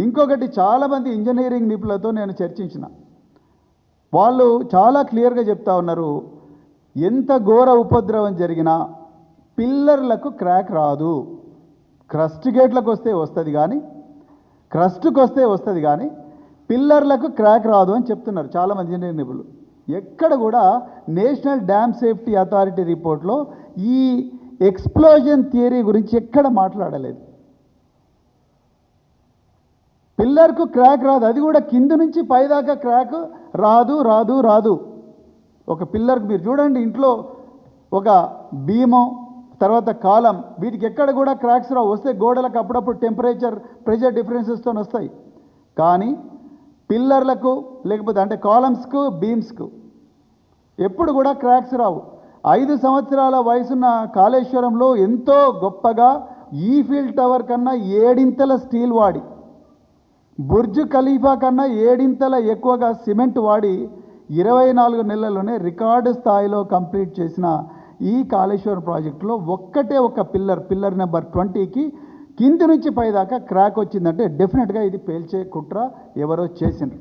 ఇంకొకటి, చాలామంది ఇంజనీరింగ్ నిపుణులతో నేను చర్చించిన, వాళ్ళు చాలా క్లియర్గా చెప్తా ఉన్నారు, ఎంత ఘోర ఉపద్రవం జరిగినా పిల్లర్లకు క్రాక్ రాదు, క్రస్ట్ గేట్లకు వస్తే వస్తుంది కానీ, క్రస్ట్కి వస్తే వస్తుంది కానీ పిల్లర్లకు క్రాక్ రాదు అని చెప్తున్నారు చాలామంది ఇంజనీరింగ్ నిపుణులు. ఎక్కడ కూడా నేషనల్ డ్యామ్ సేఫ్టీ అథారిటీ రిపోర్ట్లో ఈ ఎక్స్ప్లోజన్ థియరీ గురించి ఎక్కడ మాట్లాడలేదు. పిల్లర్కు క్రాక్ రాదు, అది కూడా కింద నుంచి పైదాకా క్రాక్ రాదు రాదు రాదు. ఒక పిల్లర్కి మీరు చూడండి, ఇంట్లో ఒక బీము తర్వాత కాలం, వీటికి ఎక్కడ కూడా క్రాక్స్ రావు. వస్తే గోడలకు అప్పుడప్పుడు టెంపరేచర్ ప్రెషర్ డిఫరెన్సెస్తో వస్తాయి, కానీ పిల్లర్లకు లేకపోతే అంటే కాలమ్స్కు బీమ్స్కు ఎప్పుడు కూడా క్రాక్స్ రావు. 5 సంవత్సరాల వయసున్న కాళేశ్వరంలో ఎంతో గొప్పగా ఈఫిల్ టవర్ కన్నా 7 స్టీల్ వాడి, బుర్జ్ ఖలీఫా కన్నా 7 ఎక్కువగా సిమెంట్ వాడి 24 నెలల్లోనే రికార్డు స్థాయిలో కంప్లీట్ చేసిన ఈ కాళేశ్వరం ప్రాజెక్టులో ఒక్కటే ఒక పిల్లర్ నెంబర్ 20కి కింది నుంచి పైదాకా క్రాక్ వచ్చిందంటే డెఫినెట్గా ఇది పేల్చే కుట్ర ఎవరో చేసిండ్రు.